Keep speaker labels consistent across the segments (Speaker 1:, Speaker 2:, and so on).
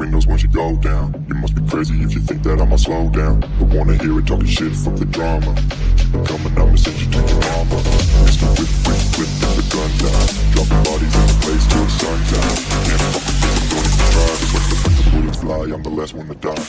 Speaker 1: windows once you go down. You must be crazy if you think that I'ma slow down. Don't wanna hear it talking shit, fuck the drama. Keep it coming, I'ma send you to your mama. Mr. Whip, whip, whip, with the guns out. Dropping bodies in the place till the sun's out. Can't fuck with this, don't even try. Just let the bullets fly, I'm the last one to die.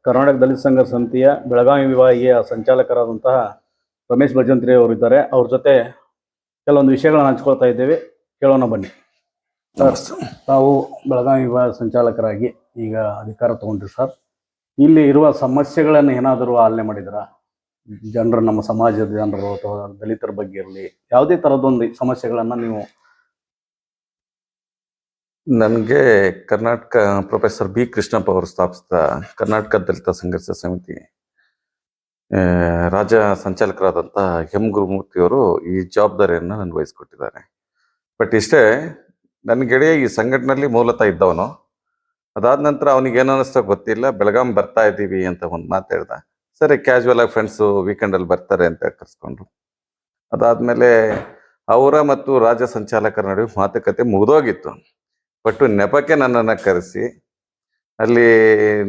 Speaker 2: Karnataka ದಲಿತ ಸಂಘರ್ಷ ಸಮಿತಿಯ ಬೆಳಗಾವಿ ವಿಭಾಗೀಯ ಸಂಚಾಲಕರಾದಂತಹ ರಮೇಶ್ ಭಜಂತ್ರಿ ಅವರಿದ್ದಾರೆ. ಅವ್ರ ಜೊತೆ ಕೆಲವೊಂದು ವಿಷಯಗಳನ್ನು ಹಂಚ್ಕೊಳ್ತಾ ಇದ್ದೇವೆ, ಕೇಳೋಣ ಬನ್ನಿ. ಸರ್, ತಾವು ಬೆಳಗಾವಿ ವಿಭಾಗ ಸಂಚಾಲಕರಾಗಿ ಈಗ ಅಧಿಕಾರ ತಗೊಂಡ್ರಿ ಸರ್. ಇಲ್ಲಿ ಇರುವ ಸಮಸ್ಯೆಗಳನ್ನು ಏನಾದರೂ ಆಲನೆ ಮಾಡಿದ್ರ? ಜನರು, ನಮ್ಮ ಸಮಾಜದ ಜನರು ಅಥವಾ ದಲಿತರ ಬಗ್ಗೆ ಇರಲಿ, ಯಾವುದೇ ಥರದೊಂದು ಸಮಸ್ಯೆಗಳನ್ನು ನೀವು?
Speaker 3: ನನಗೆ ಕರ್ನಾಟಕ ಪ್ರೊಫೆಸರ್ ಬಿ ಕೃಷ್ಣಪ್ಪ ಅವರು ಸ್ಥಾಪಿಸಿದ ಕರ್ನಾಟಕ ದಲಿತ ಸಂಘರ್ಷ ಸಮಿತಿ ರಾಜ್ಯ ಸಂಚಾಲಕರಾದಂಥ ಎಂ ಗುರುಮೂರ್ತಿಯವರು ಈ ಜವಾಬ್ದಾರಿಯನ್ನು ನನಗೆ ವಹಿಸ್ಕೊಟ್ಟಿದ್ದಾರೆ. ಬಟ್ ಇಷ್ಟೇ, ನನ್ನ ಗೆಳೆಯ ಈ ಸಂಘಟನೆಯಲ್ಲಿ ಮೂಲತಃ ಇದ್ದವನು. ಅದಾದ ನಂತರ ಅವನಿಗೆ ಏನು ಅನ್ನಿಸ್ತೋ ಗೊತ್ತಿಲ್ಲ, ಬೆಳಗಾಂ ಬರ್ತಾ ಇದ್ದೀವಿ ಅಂತ ಒಂದು ಮಾತು ಹೇಳ್ದ. ಸರಿ, ಕ್ಯಾಶುವಲ್ ಆಗಿ ಫ್ರೆಂಡ್ಸು ವೀಕೆಂಡಲ್ಲಿ ಬರ್ತಾರೆ ಅಂತ ಕರೆಸ್ಕೊಂಡ್ರು. ಅದಾದಮೇಲೆ ಅವರ ಮತ್ತು ರಾಜ್ಯ ಸಂಚಾಲಕರ ನಡುವೆ ಮಾತುಕತೆ ಮುಗಿದೋಗಿತ್ತು. ಬಟ್ ನೆಪಕ್ಕೆ ನನ್ನನ್ನು ಕರೆಸಿ ಅಲ್ಲಿ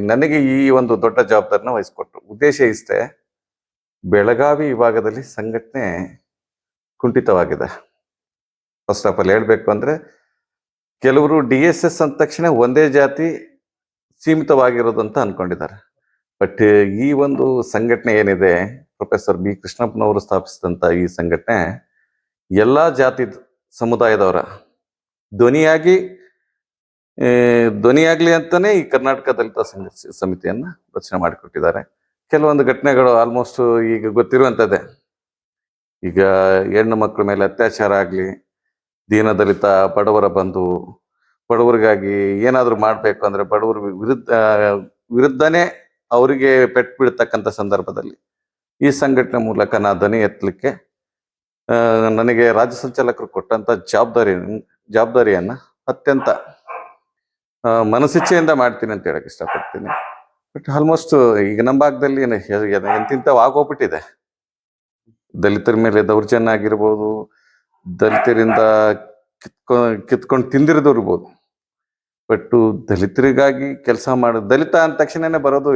Speaker 3: ನನಗೆ ಈ ಒಂದು ದೊಡ್ಡ ಜವಾಬ್ದಾರಿನ ವಹಿಸ್ಕೊಟ್ರು. ಉದ್ದೇಶ ಇಷ್ಟೇ, ಬೆಳಗಾವಿ ವಿಭಾಗದಲ್ಲಿ ಸಂಘಟನೆ ಕುಂಠಿತವಾಗಿದೆ. ಫಸ್ಟ್ ಆಫ್ ಆಲ್ ಹೇಳಬೇಕು ಅಂದರೆ, ಕೆಲವರು DSS ಅಂದ ತಕ್ಷಣ ಒಂದೇ ಜಾತಿ ಸೀಮಿತವಾಗಿರೋದು ಅಂತ ಅಂದ್ಕೊಂಡಿದ್ದಾರೆ. ಬಟ್ ಈ ಒಂದು ಸಂಘಟನೆ ಏನಿದೆ, ಪ್ರೊಫೆಸರ್ ಬಿ ಕೃಷ್ಣಪ್ಪನವರು ಸ್ಥಾಪಿಸಿದಂಥ ಈ ಸಂಘಟನೆ ಎಲ್ಲ ಜಾತಿ ಸಮುದಾಯದವರ ಧ್ವನಿಯಾಗ್ಲಿ ಅಂತಾನೆ ಈ ಕರ್ನಾಟಕ ದಲಿತ ಸಂಘರ್ಷ ಸಮಿತಿಯನ್ನ ರಚನೆ ಮಾಡಿಕೊಟ್ಟಿದ್ದಾರೆ. ಕೆಲವೊಂದು ಘಟನೆಗಳು ಆಲ್ಮೋಸ್ಟ್ ಈಗ ಗೊತ್ತಿರುವಂಥದ್ದೇ. ಈಗ ಹೆಣ್ಣು ಮಕ್ಕಳ ಮೇಲೆ ಅತ್ಯಾಚಾರ ಆಗಲಿ, ದೀನದಲಿತ ಬಡವರ ಬಂಧು, ಬಡವರಿಗಾಗಿ ಏನಾದರೂ ಮಾಡಬೇಕು ಅಂದರೆ ಬಡವರ ವಿರುದ್ಧನೇ ಅವರಿಗೆ ಪೆಟ್ಟು ಬೀಳ್ತಕ್ಕಂಥ ಸಂದರ್ಭದಲ್ಲಿ ಈ ಸಂಘಟನೆ ಮೂಲಕ ನಾ ಧ್ವನಿ ಎತ್ತಲಿಕ್ಕೆ ನನಗೆ ರಾಜ್ಯ ಸಂಚಾಲಕರು ಕೊಟ್ಟಂಥ ಜವಾಬ್ದಾರಿಯನ್ನು ಅತ್ಯಂತ ಮನಸ್ಸಿಚ್ಛೆಯಿಂದ ಮಾಡ್ತೀನಿ ಅಂತ ಹೇಳಕ್ ಇಷ್ಟಪಡ್ತೀನಿ. ಬಟ್ ಆಲ್ಮೋಸ್ಟ್ ಈಗ ನಮ್ಮ ಭಾಗದಲ್ಲಿ ಎಂತಿಂಥವು ಆಗೋಗ್ಬಿಟ್ಟಿದೆ. ದಲಿತರ ಮೇಲೆ ದೌರ್ಜನ್ಯ ಆಗಿರ್ಬೋದು, ದಲಿತರಿಂದ ಕಿತ್ಕೊಂಡು ತಿಂದಿರೋದು ಇರ್ಬೋದು. ಬಟ್ ದಲಿತರಿಗಾಗಿ ಕೆಲಸ ಮಾಡೋದು, ದಲಿತ ಅಂದ ತಕ್ಷಣನೇ ಬರೋದು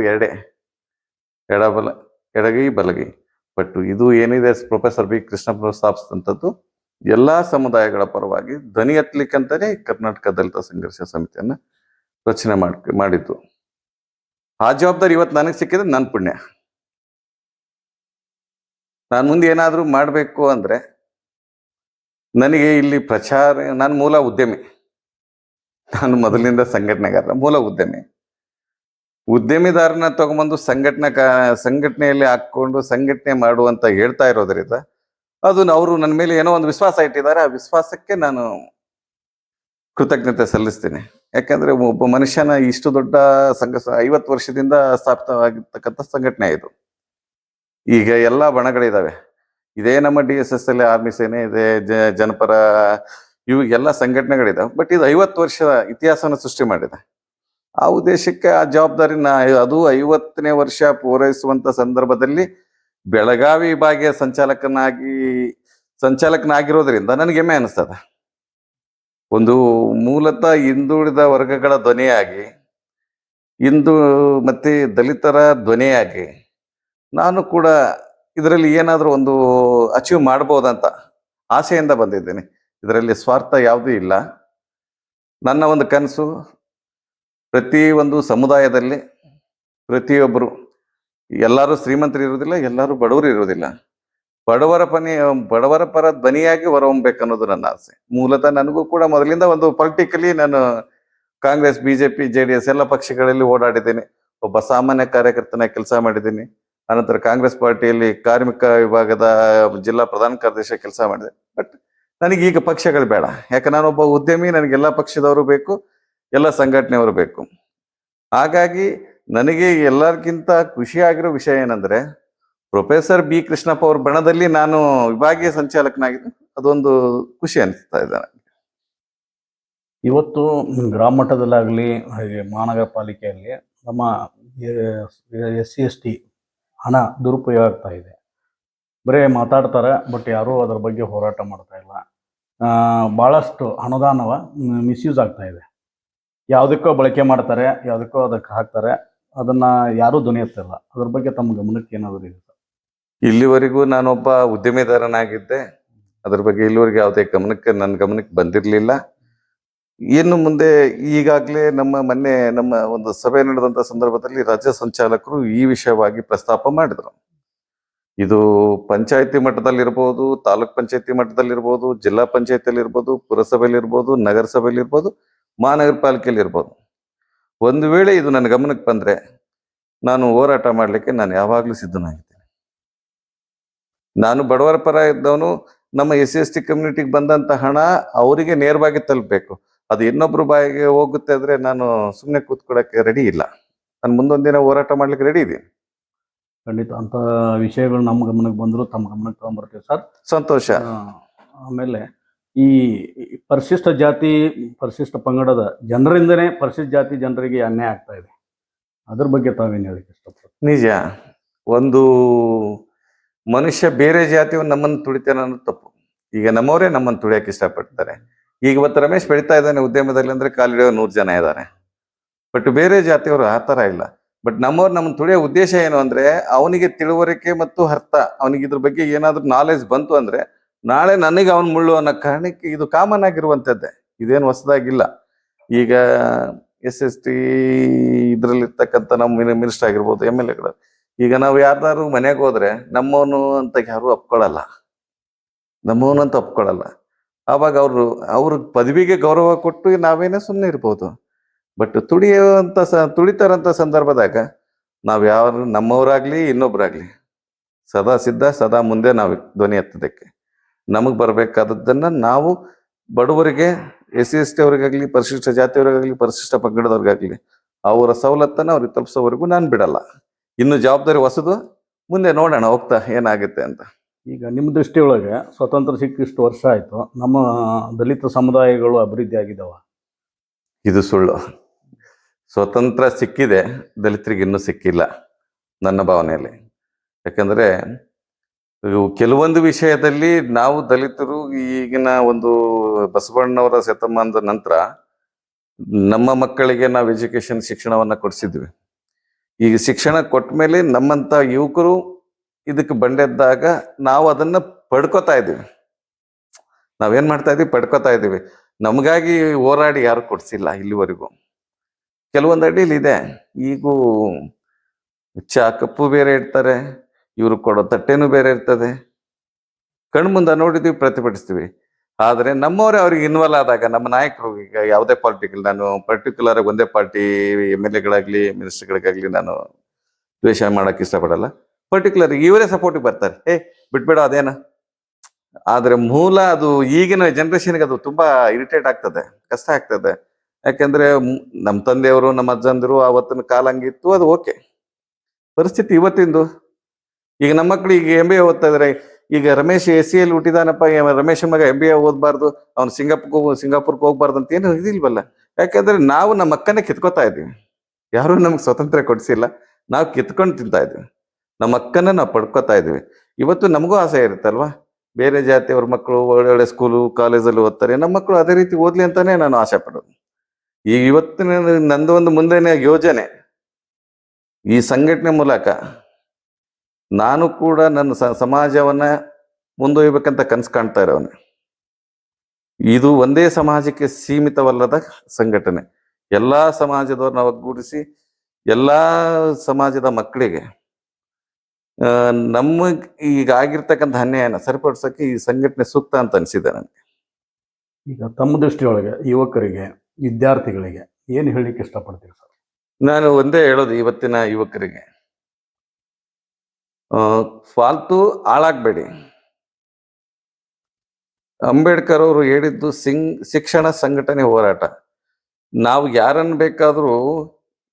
Speaker 3: ಎಡಗೈ ಬಲಗೈ. ಬಟ್ ಇದು ಏನಿದೆ, ಪ್ರೊಫೆಸರ್ ಬಿ ಕೃಷ್ಣಪ್ಪ ಸ್ಥಾಪಿಸಿದಂಥದ್ದು ಎಲ್ಲ ಸಮುದಾಯಗಳ ಪರವಾಗಿ ಧ್ವನಿ ಎತ್ತಲಿಕ್ಕಂತಾನೆ ಕರ್ನಾಟಕ ದಲಿತ ಸಂಘರ್ಷ ಸಮಿತಿಯನ್ನ ರಚನೆ ಮಾಡಿದ್ದು. ಆ ಜವಾಬ್ದಾರಿ ಇವತ್ತು ನನಗೆ ಸಿಕ್ಕಿದ್ರೆ ನನ್ನ ಪುಣ್ಯ. ನಾನು ಮುಂದೆ ಏನಾದರೂ ಮಾಡಬೇಕು ಅಂದ್ರೆ, ನನಗೆ ಇಲ್ಲಿ ನಾನು ಮೂಲ ಉದ್ಯಮಿ. ನಾನು ಮೊದಲಿನಿಂದ ಸಂಘಟನೆಗಾರ, ಮೂಲ ಉದ್ಯಮಿದಾರನ ತಗೊಂಬಂದು ಸಂಘಟನೆಯಲ್ಲಿ ಹಾಕೊಂಡು ಸಂಘಟನೆ ಮಾಡುವಂತ ಹೇಳ್ತಾ ಇರೋದ್ರಿಂದ ಅದು ಅವರು ನನ್ನ ಮೇಲೆ ಏನೋ ಒಂದು ವಿಶ್ವಾಸ ಇಟ್ಟಿದ್ದಾರೆ. ಆ ವಿಶ್ವಾಸಕ್ಕೆ ನಾನು ಕೃತಜ್ಞತೆ ಸಲ್ಲಿಸ್ತೀನಿ. ಯಾಕಂದ್ರೆ ಒಬ್ಬ ಮನುಷ್ಯನ ಇಷ್ಟು ದೊಡ್ಡ 50 ವರ್ಷದಿಂದ ಸ್ಥಾಪಿತವಾಗಿರ್ತಕ್ಕಂಥ ಸಂಘಟನೆ ಇದು. ಈಗ ಎಲ್ಲ ಬಣಗಳಿದಾವೆ. ಇದೇ ನಮ್ಮ DSS ಅಲ್ಲಿ ಆರ್ಮಿ ಸೇನೆ ಇದೆ, ಜನಪರ, ಇವು ಎಲ್ಲ ಸಂಘಟನೆಗಳಿದಾವೆ. ಬಟ್ ಇದು 50 ವರ್ಷದ ಇತಿಹಾಸವನ್ನು ಸೃಷ್ಟಿ ಮಾಡಿದೆ. ಆ ಉದ್ದೇಶಕ್ಕೆ ಆ ಜವಾಬ್ದಾರಿನ ಅದು 50ನೇ ವರ್ಷ ಪೂರೈಸುವಂತ ಸಂದರ್ಭದಲ್ಲಿ ಬೆಳಗಾವಿ ವಿಭಾಗೀಯ ಸಂಚಾಲಕನಾಗಿರೋದ್ರಿಂದ ನನಗೆ ಹೆಮ್ಮೆ ಅನಿಸ್ತದೆ. ಒಂದು ಮೂಲತಃ ಹಿಂದುಳಿದ ವರ್ಗಗಳ ಧ್ವನಿಯಾಗಿ, ಹಿಂದೂ ಮತ್ತೆ ದಲಿತರ ಧ್ವನಿಯಾಗಿ ನಾನು ಕೂಡ ಇದರಲ್ಲಿ ಏನಾದರೂ ಒಂದು ಅಚೀವ್ ಮಾಡ್ಬೋದಂತ ಆಸೆಯಿಂದ ಬಂದಿದ್ದೇನೆ. ಇದರಲ್ಲಿ ಸ್ವಾರ್ಥ ಯಾವುದೂ ಇಲ್ಲ. ನನ್ನ ಒಂದು ಕನಸು ಪ್ರತಿ ಒಂದು ಸಮುದಾಯದಲ್ಲಿ ಪ್ರತಿಯೊಬ್ಬರು, ಎಲ್ಲರೂ ಶ್ರೀಮಂತರು ಇರುವುದಿಲ್ಲ, ಎಲ್ಲರೂ ಬಡವರು ಇರುವುದಿಲ್ಲ. ಬಡವರ ಪರ ಧ್ವನಿಯಾಗಿ ಹೊರಹೊಮ್ಮಬೇಕನ್ನೋದು ನನ್ನ ಆಸೆ. ಮೂಲತಃ ನನಗೂ ಕೂಡ ಮೊದಲಿಂದ ಒಂದು ಪೊಲಿಟಿಕಲಿ ನಾನು ಕಾಂಗ್ರೆಸ್, ಬಿಜೆಪಿ, JDS ಎಲ್ಲ ಪಕ್ಷಗಳಲ್ಲಿ ಓಡಾಡಿದ್ದೇನೆ. ಒಬ್ಬ ಸಾಮಾನ್ಯ ಕಾರ್ಯಕರ್ತನಾಗಿ ಕೆಲಸ ಮಾಡಿದ್ದೀನಿ. ಅನಂತರ ಕಾಂಗ್ರೆಸ್ ಪಾರ್ಟಿಯಲ್ಲಿ ಕಾರ್ಮಿಕ ವಿಭಾಗದ ಜಿಲ್ಲಾ ಪ್ರಧಾನ ಕಾರ್ಯದರ್ಶಿ ಕೆಲಸ ಮಾಡಿದೆ. ಬಟ್ ನನಗೆ ಈಗ ಪಕ್ಷಗಳು ಬೇಡ. ಯಾಕೆ ನಾನೊಬ್ಬ ಉದ್ಯಮಿ, ನನಗೆಲ್ಲ ಪಕ್ಷದವರು ಬೇಕು, ಎಲ್ಲ ಸಂಘಟನೆಯವರು ಬೇಕು. ಹಾಗಾಗಿ ನನಗೆ ಎಲ್ಲರಿಗಿಂತ ಖುಷಿಯಾಗಿರೋ ವಿಷಯ ಏನಂದ್ರೆ, ಪ್ರೊಫೆಸರ್ ಬಿ ಕೃಷ್ಣಪ್ಪ ಅವ್ರ ಬಣದಲ್ಲಿ ನಾನು ವಿಭಾಗೀಯ ಸಂಚಾಲಕನಾಗಿದ್ದು ಅದೊಂದು ಖುಷಿ ಅನಿಸ್ತಾ ಇದೆ.
Speaker 2: ಇವತ್ತು ಗ್ರಾಮ ಮಟ್ಟದಲ್ಲಾಗಲಿ ಹಾಗೆ ಮಹಾನಗರ ಪಾಲಿಕೆಯಲ್ಲಿ ನಮ್ಮ SC/ST ಹಣ ದುರುಪಯೋಗ ಆಗ್ತಾ ಇದೆ. ಬರೀ ಮಾತಾಡ್ತಾರೆ, ಬಟ್ ಯಾರೂ ಅದರ ಬಗ್ಗೆ ಹೋರಾಟ ಮಾಡ್ತಾ ಇಲ್ಲ. ಭಾಳಷ್ಟು ಅನುದಾನವ ಮಿಸ್ಯೂಸ್ ಆಗ್ತಾ ಇದೆ. ಯಾವುದಕ್ಕೋ ಬಳಕೆ ಮಾಡ್ತಾರೆ, ಯಾವುದಕ್ಕೋ ಅದಕ್ಕೆ ಹಾಕ್ತಾರೆ, ಅದನ್ನು ಯಾರೂ ಧ್ವನಿ ಎತ್ತಿಲ್ಲ. ಅದ್ರ ಬಗ್ಗೆ ತಮ್ಮ ಗಮನಕ್ಕೆ ಏನಾದರೂ ಇದೆ?
Speaker 3: ಇಲ್ಲಿವರೆಗೂ ನಾನೊಬ್ಬ ಉದ್ಯಮಿದಾರನಾಗಿದ್ದೆ. ಅದ್ರ ಬಗ್ಗೆ ಇಲ್ಲಿವರೆಗೆ ಯಾವುದೇ ನನ್ನ ಗಮನಕ್ಕೆ ಬಂದಿರಲಿಲ್ಲ. ಇನ್ನು ಮುಂದೆ ಈಗಾಗಲೇ ನಮ್ಮ ಒಂದು ಸಭೆ ನಡೆದಂಥ ಸಂದರ್ಭದಲ್ಲಿ ರಾಜ್ಯ ಸಂಚಾಲಕರು ಈ ವಿಷಯವಾಗಿ ಪ್ರಸ್ತಾಪ ಮಾಡಿದರು. ಇದು ಪಂಚಾಯತಿ ಮಟ್ಟದಲ್ಲಿರ್ಬೋದು, ತಾಲೂಕ್ ಪಂಚಾಯತಿ ಮಟ್ಟದಲ್ಲಿರ್ಬೋದು, ಜಿಲ್ಲಾ ಪಂಚಾಯತಿಯಲ್ಲಿರ್ಬೋದು, ಪುರಸಭೆಯಲ್ಲಿರ್ಬೋದು, ನಗರಸಭೆಯಲ್ಲಿರ್ಬೋದು, ಮಹಾನಗರ ಪಾಲಿಕೆಯಲ್ಲಿರ್ಬೋದು. ಒಂದು ವೇಳೆ ಇದು ನನ್ನ ಗಮನಕ್ಕೆ ಬಂದರೆ ನಾನು ಹೋರಾಟ ಮಾಡಲಿಕ್ಕೆ ನಾನು ಯಾವಾಗಲೂ ಸಿದ್ಧನಾಗಿದ್ದೇನೆ. ನಾನು ಬಡವರ ಪರ ಇದ್ದವನು. ನಮ್ಮ SC/ST ಕಮ್ಯುನಿಟಿಗೆ ಬಂದಂಥ ಹಣ ಅವರಿಗೆ ನೇರವಾಗಿ ತಲುಪಬೇಕು. ಅದು ಇನ್ನೊಬ್ರು ಬಾಯಿಗೆ ಹೋಗುತ್ತೆ ಅಂದರೆ ನಾನು ಸುಮ್ಮನೆ ಕೂತ್ಕೊಳ್ಳೋಕ್ಕೆ ರೆಡಿ ಇಲ್ಲ. ನಾನು ಮುಂದೊಂದಿನ ಹೋರಾಟ ಮಾಡ್ಲಿಕ್ಕೆ ರೆಡಿ ಇದ್ದೀನಿ.
Speaker 2: ಖಂಡಿತ ಅಂಥ ವಿಷಯಗಳು ನಮ್ಮ ಗಮನಕ್ಕೆ ಬಂದರೂ ತಮ್ಮ ಗಮನಕ್ಕೆ ತಗೊಂಡ್ಬರ್ತೀವಿ ಸರ್.
Speaker 3: ಸಂತೋಷ.
Speaker 2: ಆಮೇಲೆ ಈ ಪರಿಶಿಷ್ಟ ಜಾತಿ, ಪರಿಶಿಷ್ಟ ಪಂಗಡದ ಜನರಿಂದನೇ ಪರಿಶಿಷ್ಟ ಜಾತಿ ಜನರಿಗೆ ಅನ್ಯಾಯ ಆಗ್ತಾ ಇದೆ. ಅದ್ರ ಬಗ್ಗೆ ತಾವೇನು ಹೇಳಕ್ಕೆ ಇಷ್ಟಪಡ್ತೀವಿ?
Speaker 3: ನಿಜ. ಒಂದು ಮನುಷ್ಯ ಬೇರೆ ಜಾತಿಯವ್ರು ನಮ್ಮನ್ನು ತುಳಿತಾನೆ ಅನ್ನೋದು ತಪ್ಪು. ಈಗ ನಮ್ಮವರೇ ನಮ್ಮನ್ನು ತುಳಿಯಕ್ಕೆ ಇಷ್ಟಪಡ್ತಾರೆ. ಈಗ ಇವತ್ತು ರಮೇಶ್ ಬೆಳೀತಾ ಇದ್ದಾನೆ ಉದ್ಯಮದಲ್ಲಿ ಅಂದರೆ ಕಾಲಿಡೋ 100 ಜನ ಇದ್ದಾರೆ. ಬಟ್ ಬೇರೆ ಜಾತಿಯವರು ಆ ಥರ ಇಲ್ಲ. ಬಟ್ ನಮ್ಮವ್ರು ನಮ್ಮನ್ನು ತುಳಿಯೋ ಉದ್ದೇಶ ಏನು ಅಂದರೆ, ಅವನಿಗೆ ತಿಳುವಳಿಕೆ ಮತ್ತು ಅರ್ಥ, ಅವನಿಗೆ ಇದ್ರ ಬಗ್ಗೆ ಏನಾದರೂ ನಾಲೆಜ್ ಬಂತು ಅಂದರೆ ನಾಳೆ ನನಗೆ ಅವನು ಮುಳ್ಳು ಅನ್ನೋ ಕಾರಣಕ್ಕೆ ಇದು ಕಾಮನ್ ಆಗಿರುವಂಥದ್ದೇ. ಇದೇನು ಹೊಸದಾಗಿಲ್ಲ. ಈಗ SST ಇದರಲ್ಲಿರ್ತಕ್ಕಂಥ ನಮ್ಮ ಮಿನಿಸ್ಟರ್ ಆಗಿರ್ಬೋದು, MLAಗಳು, ಈಗ ನಾವು ಯಾರ್ದಾರು ಮನೆಗೆ ಹೋದ್ರೆ ನಮ್ಮವನು ಅಂತ ಯಾರು ಒಪ್ಕೊಳ್ಳಲ್ಲ. ಆವಾಗ ಅವ್ರ ಪದವಿಗೆ ಗೌರವ ಕೊಟ್ಟು ನಾವೇನೇ ಸುಮ್ಮನೆ ಇರ್ಬೋದು. ಬಟ್ ತುಳಿತಾರಂಥ ಸಂದರ್ಭದಾಗ ನಾವು ಯಾರು ನಮ್ಮವರಾಗ್ಲಿ ಇನ್ನೊಬ್ರಾಗ್ಲಿ ಸದಾ ಸಿದ್ಧ, ಸದಾ ಮುಂದೆ ನಾವು ಧ್ವನಿ ಎತ್ತೋದಕ್ಕೆ. ನಮಗೆ ಬರಬೇಕಾದದ್ದನ್ನು ನಾವು ಬಡವರಿಗೆ, SC/ST ಅವ್ರಿಗಾಗಲಿ, ಪರಿಶಿಷ್ಟ ಜಾತಿಯವರಿಗಾಗಲಿ, ಪರಿಶಿಷ್ಟ ಪಂಗಡದವ್ರಿಗಾಗಲಿ ಅವರ ಸವಲತ್ತನ್ನು ಅವ್ರಿಗೆ ತಲುಪಿಸೋವರೆಗೂ ನಾನು ಬಿಡಲ್ಲ. ಇನ್ನು ಜವಾಬ್ದಾರಿ ಹೊಸದು, ಮುಂದೆ ನೋಡೋಣ ಹೋಗ್ತಾ ಏನಾಗುತ್ತೆ ಅಂತ.
Speaker 2: ಈಗ ನಿಮ್ಮ ದೃಷ್ಟಿಯೊಳಗೆ ಸ್ವತಂತ್ರ ಸಿಕ್ಕಿಷ್ಟು ವರ್ಷ ಆಯಿತು, ನಮ್ಮ ದಲಿತ ಸಮುದಾಯಗಳು ಅಭಿವೃದ್ಧಿ ಆಗಿದ್ದಾವ?
Speaker 3: ಇದು ಸುಳ್ಳು. ಸ್ವತಂತ್ರ ಸಿಕ್ಕಿದೆ, ದಲಿತರಿಗೆ ಇನ್ನೂ ಸಿಕ್ಕಿಲ್ಲ ನನ್ನ ಭಾವನೆಯಲ್ಲಿ. ಯಾಕಂದರೆ ಕೆಲವೊಂದು ವಿಷಯದಲ್ಲಿ ನಾವು ದಲಿತರು ಈಗಿನ ಒಂದು ಬಸವಣ್ಣವರ ಶತಮಾನದ ನಂತರ ನಮ್ಮ ಮಕ್ಕಳಿಗೆ ನಾವು ಶಿಕ್ಷಣವನ್ನು ಕೊಡಿಸಿದ್ವಿ. ಈಗ ಶಿಕ್ಷಣ ಕೊಟ್ಟ ಮೇಲೆ ನಮ್ಮಂಥ ಯುವಕರು ಇದಕ್ಕೆ ಬಂಡೆದ್ದಾಗ ನಾವು ಅದನ್ನು ಪಡ್ಕೋತಾ ಇದ್ದೀವಿ. ನಾವೇನು ಮಾಡ್ತಾ ಇದ್ದೀವಿ? ಪಡ್ಕೋತಾ ಇದ್ದೀವಿ. ನಮಗಾಗಿ ಹೋರಾಡಿ ಯಾರು ಕೊಡಿಸಿಲ್ಲ ಇಲ್ಲಿವರೆಗೂ. ಕೆಲವೊಂದು ಅಡಿಯಲ್ಲಿ ಇದೆ. ಈಗೂ ಕಪ್ಪು ಬೇರೆ ಇಡ್ತಾರೆ, ಇವರು ಕೊಡೋ ತಟ್ಟೆನೂ ಬೇರೆ ಇರ್ತದೆ. ಕಣ್ಮುಂದೆ ನೋಡಿದ್ವಿ, ಪ್ರತಿಭಟಿಸ್ತೀವಿ. ಆದರೆ ನಮ್ಮವರೇ ಅವ್ರಿಗೆ ಇನ್ವಾಲ್ವ್ ಆದಾಗ, ನಮ್ಮ ನಾಯಕರು, ಈಗ ಯಾವುದೇ ಪಾರ್ಟಿಗಳು, ನಾನು ಪರ್ಟಿಕ್ಯುಲರ್ ಒಂದೇ ಪಾರ್ಟಿ MLAಗಳಾಗಲಿ ಮಿನಿಸ್ಟರ್ಗಳಿಗಾಗಲಿ ನಾನು ದ್ವೇಷ ಮಾಡೋಕ್ಕೆ ಇಷ್ಟಪಡಲ್ಲ. ಪರ್ಟಿಕ್ಯುಲರ್ ಇವರೇ ಸಪೋರ್ಟಿಗೆ ಬರ್ತಾರೆ. ಬಿಟ್ಬೇಡ ಅದೇನು. ಆದರೆ ಮೂಲ ಅದು ಈಗಿನ ಜನ್ರೇಷನ್ಗೆ ಅದು ತುಂಬ ಇರಿಟೇಟ್ ಆಗ್ತದೆ, ಕಷ್ಟ ಆಗ್ತದೆ. ಯಾಕೆಂದರೆ ನಮ್ಮ ತಂದೆಯವರು, ನಮ್ಮ ಅಜ್ಜಂದಿರು ಆವತ್ತಿನ ಕಾಲ ಹಂಗಿತ್ತು, ಅದು ಓಕೆ. ಪರಿಸ್ಥಿತಿ ಇವತ್ತಿಂದು, ಈಗ ನಮ್ಮ ಮಕ್ಕಳು ಈಗ MBA ಓದ್ತಾ ಇದ್ದಾರೆ. ಈಗ ರಮೇಶ್ SCಯಲ್ಲಿ ಹುಟ್ಟಿದಾನಪ್ಪ, ರಮೇಶ್ ಮಗ MBA ಓದಬಾರ್ದು, ಅವ್ನು ಸಿಂಗಾಪುರ್ಗೆ ಹೋಗ್ಬಾರ್ದು ಅಂತ ಏನು ಇದಿಲ್ವಲ್ಲ. ಯಾಕೆಂದ್ರೆ ನಾವು ನಮ್ಮ ಅಕ್ಕನೇ ಕಿತ್ಕೋತಾ ಇದ್ದೀವಿ. ಯಾರೂ ನಮ್ಗೆ ಸ್ವಾತಂತ್ರ್ಯ ಕೊಡಿಸಿಲ್ಲ, ನಾವು ಕಿತ್ಕೊಂಡು ತಿಂತಾ ಇದ್ದೀವಿ. ನಮ್ಮ ಅಕ್ಕನ ನಾವು ಪಡ್ಕೋತಾ ಇದ್ದೀವಿ. ಇವತ್ತು ನಮಗೂ ಆಸೆ ಇರುತ್ತಲ್ವಾ, ಬೇರೆ ಜಾತಿಯವ್ರ ಮಕ್ಕಳು ಒಳ್ಳೊಳ್ಳೆ ಸ್ಕೂಲು ಕಾಲೇಜಲ್ಲಿ ಓದ್ತಾರೆ, ನಮ್ಮ ಮಕ್ಕಳು ಅದೇ ರೀತಿ ಓದ್ಲಿ ಅಂತಾನೆ ನಾನು ಆಸೆ ಪಡೋದು. ಈ ಇವತ್ತಿನ ನಂದು ಒಂದು ಮುಂದಿನ ಯೋಜನೆ, ಈ ಸಂಘಟನೆ ಮೂಲಕ ನಾನು ಕೂಡ ನನ್ನ ಸಮಾಜವನ್ನ ಮುಂದೊಯ್ಬೇಕಂತ ಕನಸು ಕಾಣ್ತಾ ಇರೋನೆ. ಇದು ಒಂದೇ ಸಮಾಜಕ್ಕೆ ಸೀಮಿತವಲ್ಲದ ಸಂಘಟನೆ. ಎಲ್ಲಾ ಸಮಾಜದವ್ರನ್ನ ಒಗ್ಗೂಡಿಸಿ ಎಲ್ಲಾ ಸಮಾಜದ ಮಕ್ಕಳಿಗೆ ನಮ್ಮ ಈಗ ಆಗಿರ್ತಕ್ಕಂಥ ಅನ್ಯಾಯನ ಸರಿಪಡಿಸೋಕೆ ಈ ಸಂಘಟನೆ ಸೂಕ್ತ ಅಂತ ಅನಿಸಿದೆ ನನಗೆ.
Speaker 2: ಈಗ ತಮ್ಮ ದೃಷ್ಟಿಯೊಳಗೆ ಯುವಕರಿಗೆ, ವಿದ್ಯಾರ್ಥಿಗಳಿಗೆ ಏನು ಹೇಳಲಿಕ್ಕೆ ಇಷ್ಟಪಡ್ತೀರಿ ಸರ್?
Speaker 3: ನಾನು ಒಂದೇ ಹೇಳೋದು ಇವತ್ತಿನ ಯುವಕರಿಗೆ, ಫಾಲ್ತು ಹಾಳಾಗ್ಬೇಡಿ. ಅಂಬೇಡ್ಕರ್ ಅವರು ಹೇಳಿದ್ದು ಶಿಕ್ಷಣ, ಸಂಘಟನೆ, ಹೋರಾಟ. ನಾವು ಯಾರನ್ನು ಬೇಕಾದರೂ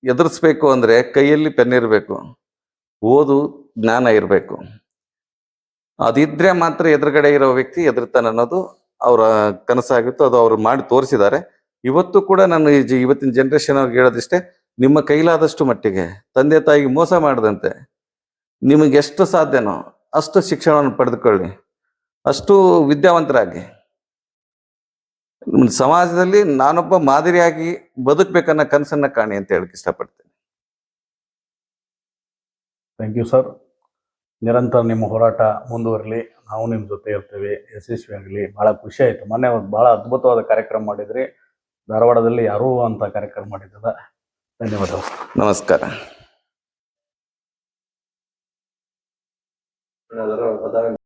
Speaker 3: ಎದುರಿಸ್ಬೇಕು ಅಂದ್ರೆ ಕೈಯಲ್ಲಿ ಪೆನ್ ಇರಬೇಕು, ಓದು ಜ್ಞಾನ ಇರಬೇಕು. ಅದಿದ್ರೆ ಮಾತ್ರ ಎದುರುಗಡೆ ಇರೋ ವ್ಯಕ್ತಿ ಎದುರ್ತಾನೆ ಅನ್ನೋದು ಅವರ ಕನಸಾಗಿತ್ತು. ಅದು ಅವರು ಮಾಡಿ ತೋರಿಸಿದ್ದಾರೆ. ಇವತ್ತು ಕೂಡ ನಾನು ಇವತ್ತಿನ ಜನರೇಷನ್ ಅವ್ರಿಗೆ ಹೇಳೋದಿಷ್ಟೇ, ನಿಮ್ಮ ಕೈಲಾದಷ್ಟು ಮಟ್ಟಿಗೆ ತಂದೆ ತಾಯಿಗೆ ಮೋಸ ಮಾಡದಂತೆ ನಿಮಗೆ ಎಷ್ಟು ಸಾಧ್ಯನೋ ಅಷ್ಟು ಶಿಕ್ಷಣವನ್ನು ಪಡೆದುಕೊಳ್ಳಿ, ಅಷ್ಟು ವಿದ್ಯಾವಂತರಾಗಿ ಸಮಾಜದಲ್ಲಿ ನಾನೊಬ್ಬ ಮಾದರಿಯಾಗಿ ಬದುಕಬೇಕನ್ನೋ ಕನಸನ್ನ ಕಾಣಿ ಅಂತ ಹೇಳಕ್ ಇಷ್ಟಪಡ್ತೇನೆ.
Speaker 2: Thank you sir. ನಿರಂತರ ನಿಮ್ಮ ಹೋರಾಟ ಮುಂದುವರಲಿ, ನಾವು ನಿಮ್ಮ ಜೊತೆ ಇರ್ತೇವೆ, ಯಶಸ್ವಿ ಆಗಲಿ. ಭಾಳ ಖುಷಿ ಆಯಿತು. ಮೊನ್ನೆ ಒಂದು ಭಾಳ ಅದ್ಭುತವಾದ ಕಾರ್ಯಕ್ರಮ ಮಾಡಿದ್ರಿ, ಧಾರವಾಡದಲ್ಲಿ ಯಾರೂ ಅಂತ ಕಾರ್ಯಕ್ರಮ ಮಾಡಿದ್ದದ. ಧನ್ಯವಾದಗಳು.
Speaker 3: ನಮಸ್ಕಾರ.